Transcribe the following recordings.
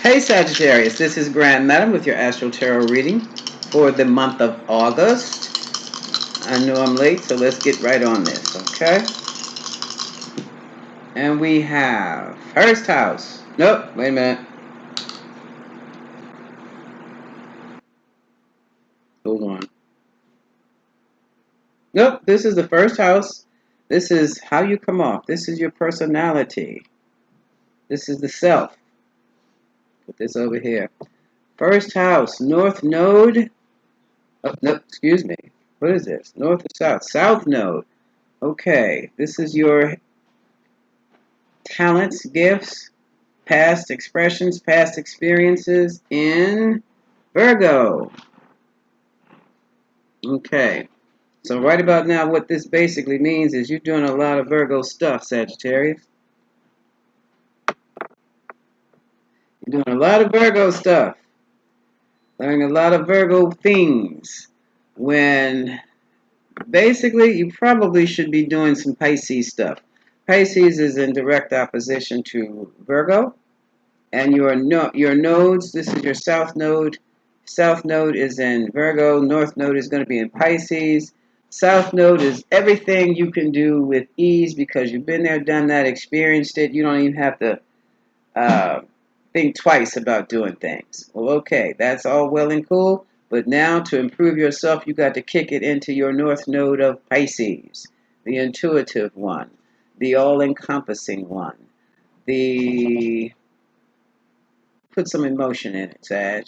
Hey Sagittarius, this is Grand Madam with your Astro Tarot reading for the month of August. I know I'm late, so let's get right on this, okay? And we have first house. Nope, wait a minute. Hold on. Nope, this is the first house. This is how you come off. This is your personality. This is the self. Put this over here. First house, North Node. Oh, no, excuse me. What is this? North or South? South Node. Okay, this is your talents, gifts, past expressions, past experiences in Virgo. Okay, so right about now what this basically means is you're doing a lot of Virgo stuff, Sagittarius. You're doing a lot of Virgo stuff. Learning a lot of Virgo things when basically you probably should be doing some Pisces stuff. Pisces is in direct opposition to Virgo. And your nodes, this is your South Node. South Node is in Virgo. North Node is going to be in Pisces. South Node is everything you can do with ease because you've been there, done that, experienced it. You don't even have to think twice about doing things. Well, okay, that's all well and cool. But now to improve yourself, you got to kick it into your North Node of Pisces, the intuitive one, the all-encompassing one, the... Put some emotion in it, Sag.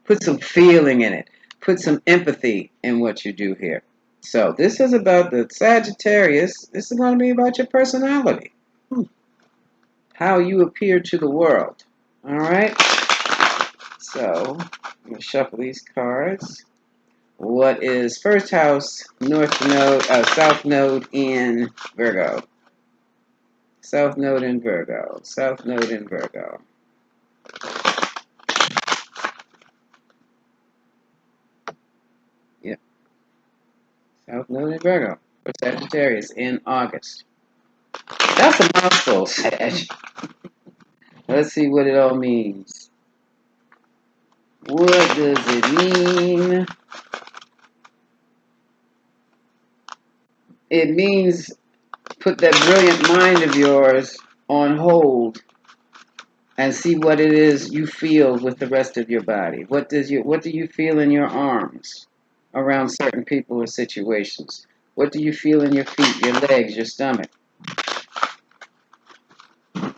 Put some feeling in it. Put some empathy in what you do here. So this is about the Sagittarius. This is going to be about your personality. How you appear to the world. All right? So I'm going to shuffle these cards. What is first house, South Node in Virgo? South Node in Virgo. South Node in Virgo. Yep. South Node in Virgo for Sagittarius in August. That's a mouthful, Sag. Let's see what it all means. What does it mean? It means put that brilliant mind of yours on hold and see what it is you feel with the rest of your body. What do you feel in your arms around certain people or situations? What do you feel in your feet, your legs, your stomach?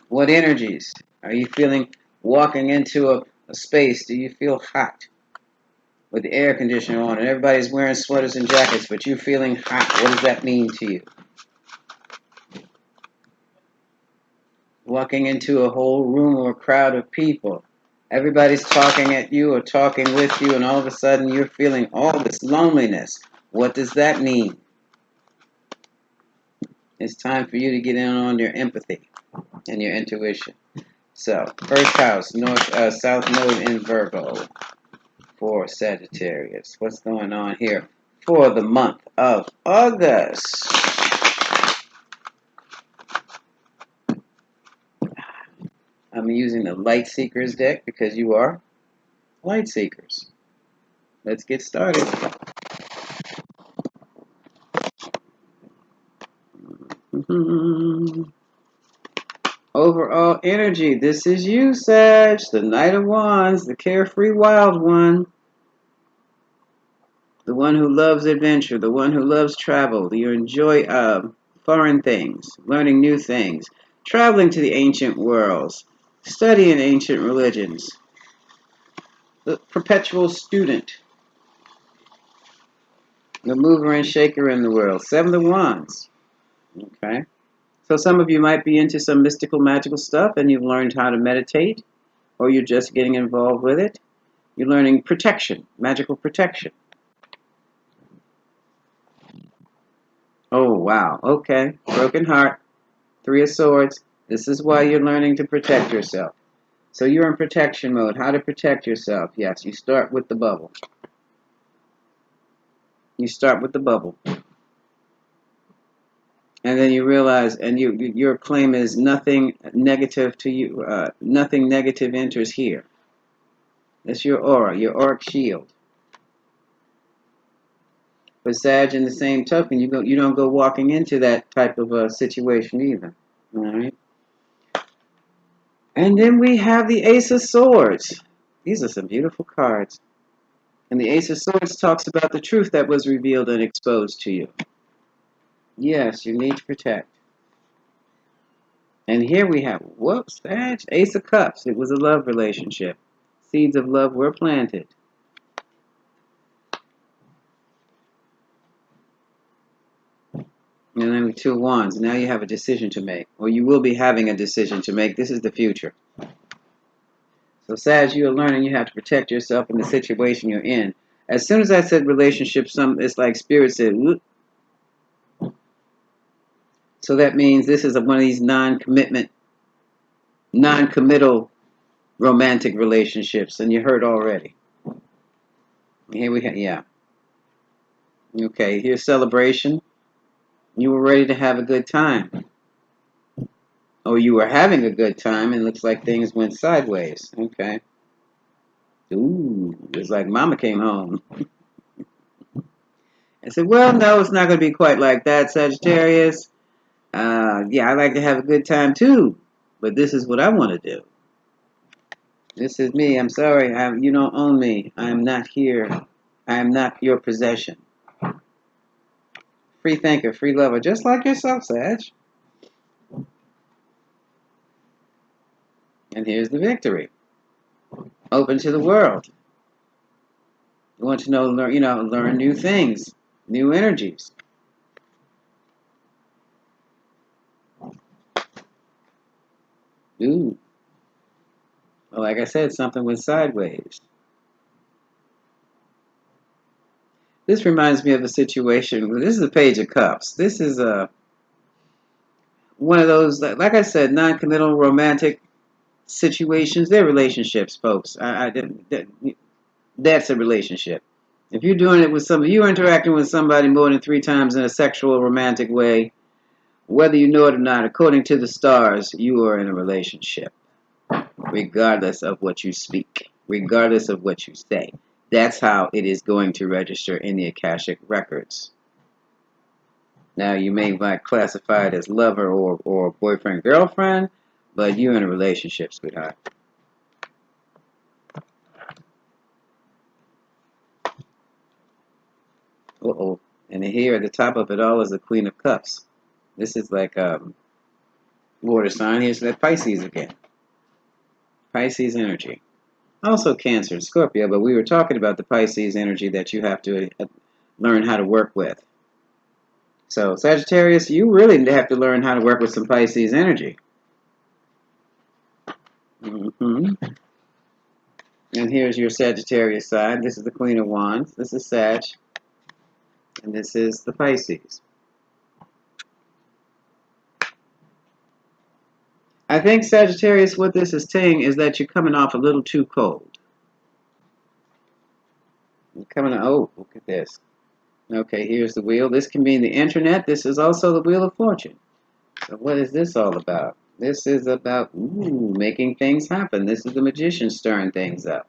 What energies are you feeling walking into a space? Do you feel hot with the air conditioner on and everybody's wearing sweaters and jackets, but you feeling hot? What does that mean to you? Walking into a whole room or a crowd of people, everybody's talking at you or talking with you, and all of a sudden you're feeling all this loneliness. What does that mean? It's time for you to get in on your empathy and your intuition. So, first house, South Node in Virgo for Sagittarius. What's going on here for the month of August? I'm using the Light Seekers deck because you are Light Seekers. Let's get started. Overall energy. This is you, Sag, the Knight of Wands, the carefree wild one. The one who loves adventure, the one who loves travel. You enjoy foreign things, learning new things, traveling to the ancient worlds, studying ancient religions. The perpetual student. The mover and shaker in the world. Seven of Wands. Okay. So some of you might be into some mystical, magical stuff and you've learned how to meditate, or you're just getting involved with it. You're learning protection, magical protection. Oh, wow. Okay. Broken heart. Three of Swords. This is why you're learning to protect yourself. So you're in protection mode. How to protect yourself? Yes, you start with the bubble. You start with the bubble. And then you realize, and your claim is nothing negative to you. Nothing negative enters here. That's your aura, your auric shield. But Sag, in the same token, you don't go walking into that type of a situation either. All right. And then we have the Ace of Swords. These are some beautiful cards. And the Ace of Swords talks about the truth that was revealed and exposed to you. Yes, you need to protect. And here we have, whoops, Sag, Ace of Cups. It was a love relationship. Seeds of love were planted. And then with Two of Wands. Now you have a decision to make. Or you will be having a decision to make. This is the future. So Sag, you are learning you have to protect yourself in the situation you're in. As soon as I said relationship, it's like Spirit said, whoop. So that means this is one of these non-committal romantic relationships, and you heard already. Here we have, yeah. Okay, here's celebration. You were ready to have a good time. Or you were having a good time, and it looks like things went sideways. Okay. Ooh, it's like Mama came home. I said, well, no, it's not going to be quite like that, Sagittarius. Yeah, I like to have a good time too, but this is what I want to do. This is me. I'm sorry. You don't own me. I am not here. I am not your possession. Free thinker, free lover, just like yourself, Sag. And here's the victory. Open to the world. You want to learn new things, new energies. Ooh. Well, like I said, something went sideways. This reminds me of a situation. This is a Page of Cups. This is one of those, like I said, non-committal romantic situations. They're relationships, folks. That's a relationship. If you're doing it with somebody, you're interacting with somebody more than 3 times in a sexual, romantic way, whether you know it or not, according to the stars, you are in a relationship, regardless of what you speak, regardless of what you say. That's how it is going to register in the Akashic records. Now, you may not classify it as lover or boyfriend, girlfriend, but you're in a relationship, sweetheart. Uh-oh. And here at the top of it all is the Queen of Cups. This is like water sign. Here's that Pisces again. Pisces energy. Also Cancer and Scorpio, but we were talking about the Pisces energy that you have to learn how to work with. So Sagittarius, you really have to learn how to work with some Pisces energy. And here's your Sagittarius side. This is the Queen of Wands. This is Sag. And this is the Pisces. I think Sagittarius, what this is saying is that you're coming off a little too cold. You're coming, oh, look at this. Okay, here's the wheel. This can mean the internet. This is also the Wheel of Fortune. So what is this all about? This is about making things happen. This is the magician stirring things up.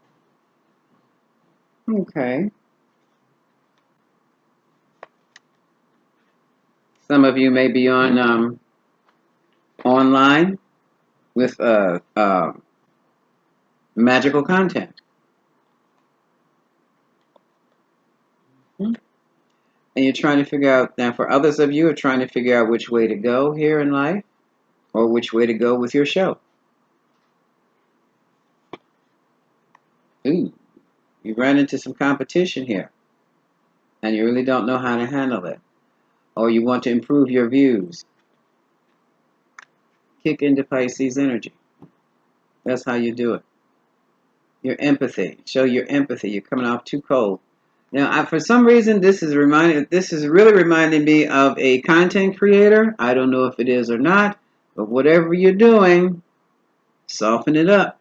Okay. Some of you may be on online with magical content. And you're trying to figure out, now for others of you are trying to figure out which way to go here in life or which way to go with your show. Ooh, you run into some competition here and you really don't know how to handle it. Or you want to improve your views. Kick into Pisces energy. That's how you do it. Your empathy. Show your empathy. You're coming off too cold. Now, for some reason, this is really reminding me of a content creator. I don't know if it is or not, but whatever you're doing, soften it up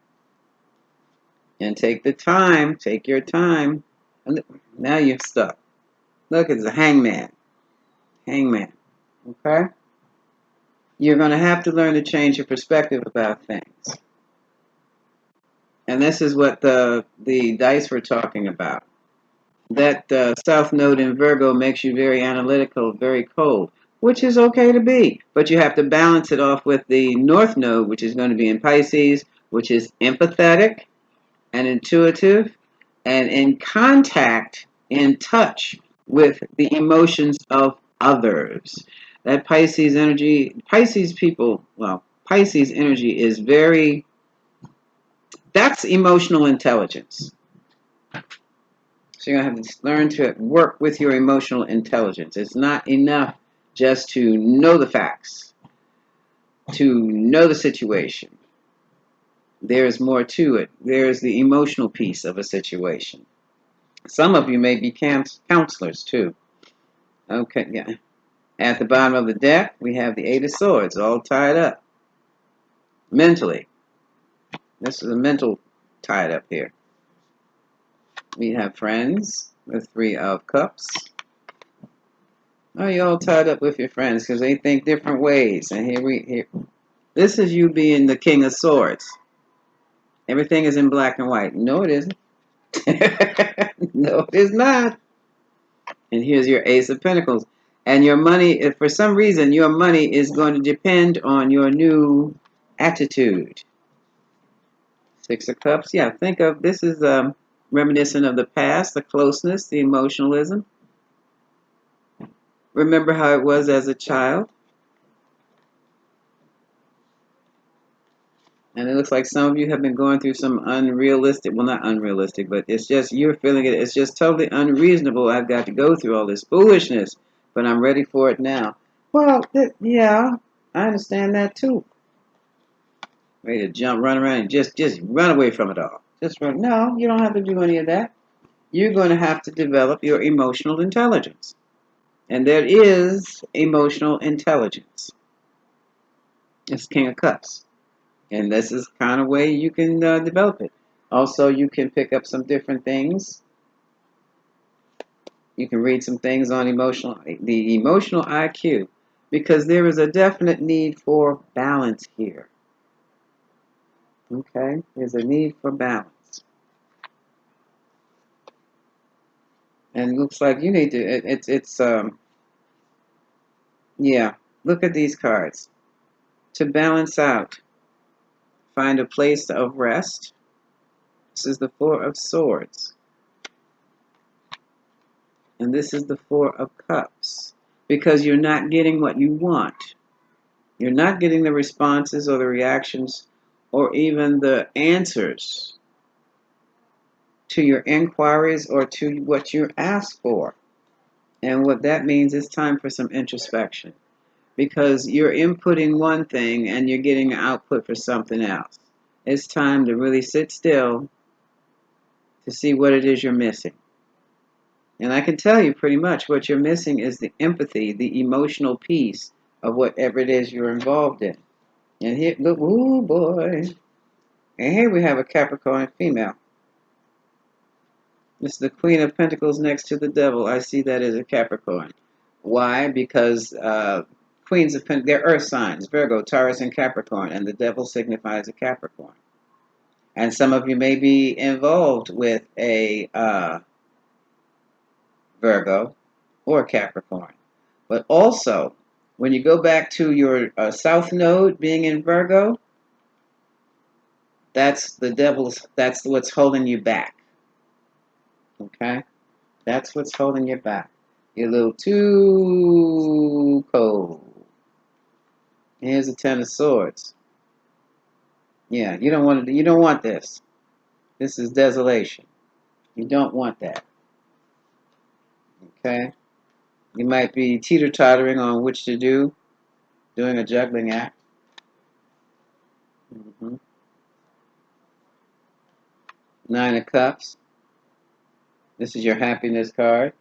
and take the time. Take your time. And now you're stuck. Look, it's a hangman. Hangman. Okay? You're going to have to learn to change your perspective about things. And this is what the dice were talking about. That South Node in Virgo makes you very analytical, very cold, which is okay to be. But you have to balance it off with the North Node, which is going to be in Pisces, which is empathetic and intuitive and in contact, in touch with the emotions of others. That Pisces energy, Pisces energy is very, that's emotional intelligence. So you're going to have to learn to work with your emotional intelligence. It's not enough just to know the facts, to know the situation. There's more to it. There's the emotional piece of a situation. Some of you may be counselors too. Okay, yeah. At the bottom of the deck, we have the Eight of Swords, all tied up mentally. This is a mental tied up here. We have friends, the Three of Cups. Oh, you're all tied up with your friends because they think different ways. And here, this is you being the King of Swords. Everything is in black and white. No, it isn't. No, it is not. And here's your Ace of Pentacles. And your money, if for some reason, your money is going to depend on your new attitude. Six of Cups. Yeah, think of this is reminiscent of the past, the closeness, the emotionalism. Remember how it was as a child. And it looks like some of you have been going through some unrealistic, well, not unrealistic, but it's just you're feeling it. It's just totally unreasonable. I've got to go through all this foolishness, but I'm ready for it now. Well, yeah, I understand that too. Ready to jump, run around, and just run away from it all. Just run. No, you don't have to do any of that. You're going to have to develop your emotional intelligence. And there is emotional intelligence. It's King of Cups. And this is kind of way you can develop it. Also, you can pick up some different things. You can read some things on the emotional IQ, because there is a definite need for balance here. Okay, there's a need for balance, and it looks like you need to. Yeah. Look at these cards to balance out. Find a place of rest. This is the Four of Swords. And this is the Four of Cups. Because you're not getting what you want. You're not getting the responses or the reactions or even the answers to your inquiries or to what you asked for. And what that means is time for some introspection. Because you're inputting one thing and you're getting an output for something else. It's time to really sit still to see what it is you're missing. And I can tell you pretty much what you're missing is the empathy, the emotional piece of whatever it is you're involved in. And here, look, ooh boy. And here we have a Capricorn female. This is the Queen of Pentacles next to the Devil. I see that as a Capricorn. Why? Because Queens of Pentacles, they're earth signs, Virgo, Taurus, and Capricorn. And the Devil signifies a Capricorn. And some of you may be involved with a Virgo or Capricorn. But also, when you go back to your South Node being in Virgo, that's the devil's, that's what's holding you back. Okay? That's what's holding you back. You're a little too cold. Here's the Ten of Swords. Yeah, you don't want this. This is desolation. You don't want that. Okay? You might be teeter-tottering on which to do, doing a juggling act. Nine of Cups. This is your happiness card.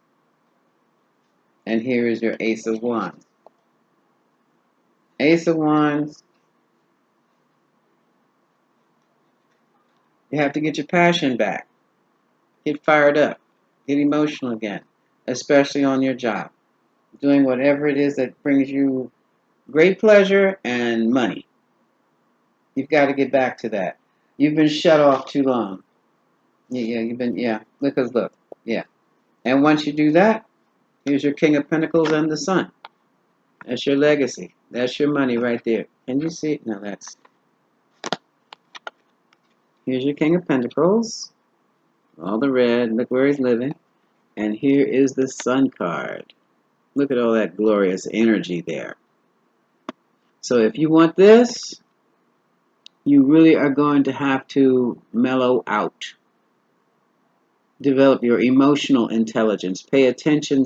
And here is your Ace of Wands. Ace of Wands. You have to get your passion back. Get fired up. Get emotional again. Especially on your job. Doing whatever it is that brings you Great pleasure and money. You've got to get back to that. You've been shut off too long. Yeah, you've been, yeah. Because look, yeah. And once you do that, here's your King of Pentacles and the Sun. That's your legacy. That's your money right there. Can you see it? No, here's your King of Pentacles. All the red. Look where he's living. And here is the Sun card. Look at all that glorious energy there. So if you want this, you really are going to have to mellow out. Develop your emotional intelligence. Pay attention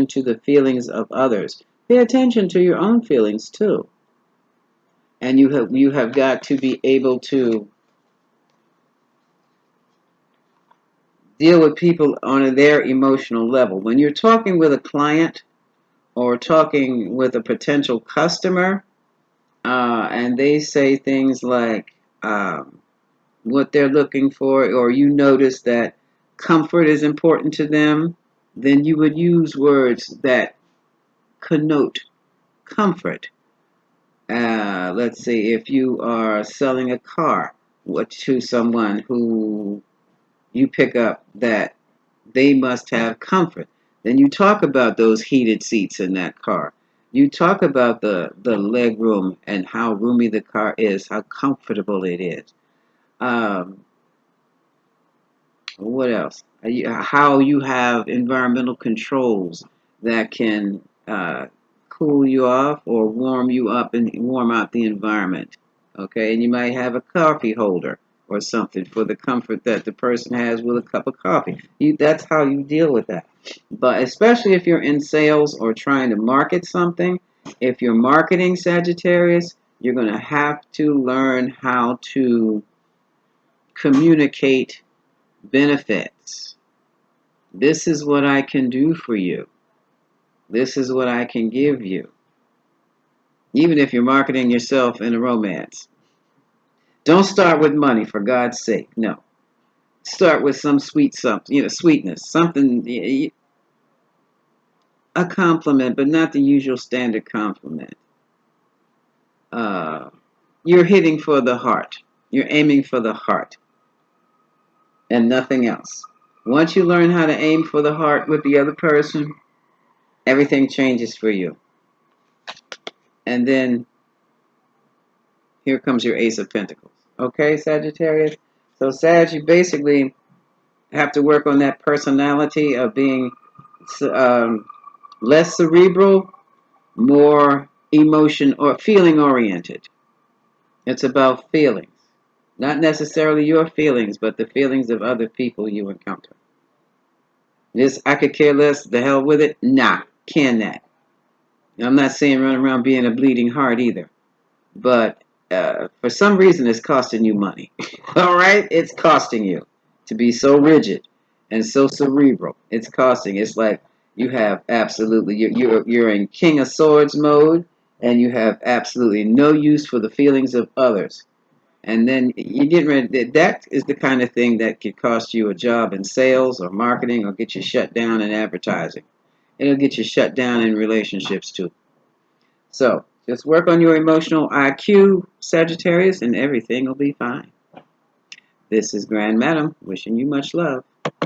to the feelings of others. Pay attention to your own feelings too. And you have got to be able to deal with people on their emotional level. When you're talking with a client or talking with a potential customer, and they say things like what they're looking for, or you notice that comfort is important to them, then you would use words that connote comfort. Let's see, if you are selling a car to someone who you pick up that they must have comfort, then you talk about those heated seats in that car. You talk about the leg room and how roomy the car is, how comfortable it is. Um, what else? How you have environmental controls that can cool you off or warm you up and warm out the environment. Okay, and you might have a coffee holder or something for the comfort that the person has with a cup of coffee. That's how you deal with that. But especially if you're in sales or trying to market something, if you're marketing Sagittarius, you're going to have to learn how to communicate benefits. This is what I can do for you. This is what I can give you. Even if you're marketing yourself in a romance. Don't start with money, for God's sake. No. Start with some sweet something, sweetness. Something, a compliment, but not the usual standard compliment. Uh, you're hitting for the heart. You're aiming for the heart and nothing else. Once you learn how to aim for the heart with the other person, everything changes for you. And then here comes your Ace of Pentacles. Okay, Sagittarius? So, Sag, you basically have to work on that personality of being less cerebral, more emotion or feeling oriented. It's about feelings. Not necessarily your feelings, but the feelings of other people you encounter. This, I could care less, the hell with it? Nah, can that. I'm not saying run around being a bleeding heart either. But for some reason, it's costing you money. All right? It's costing you to be so rigid and so cerebral. It's costing. It's like you have absolutely, you're in King of Swords mode, and you have absolutely no use for the feelings of others. And then you get ready. That is the kind of thing that could cost you a job in sales or marketing or get you shut down in advertising. It'll get you shut down in relationships too. So just work on your emotional IQ, Sagittarius, and everything will be fine. This is Grand Madam wishing you much love.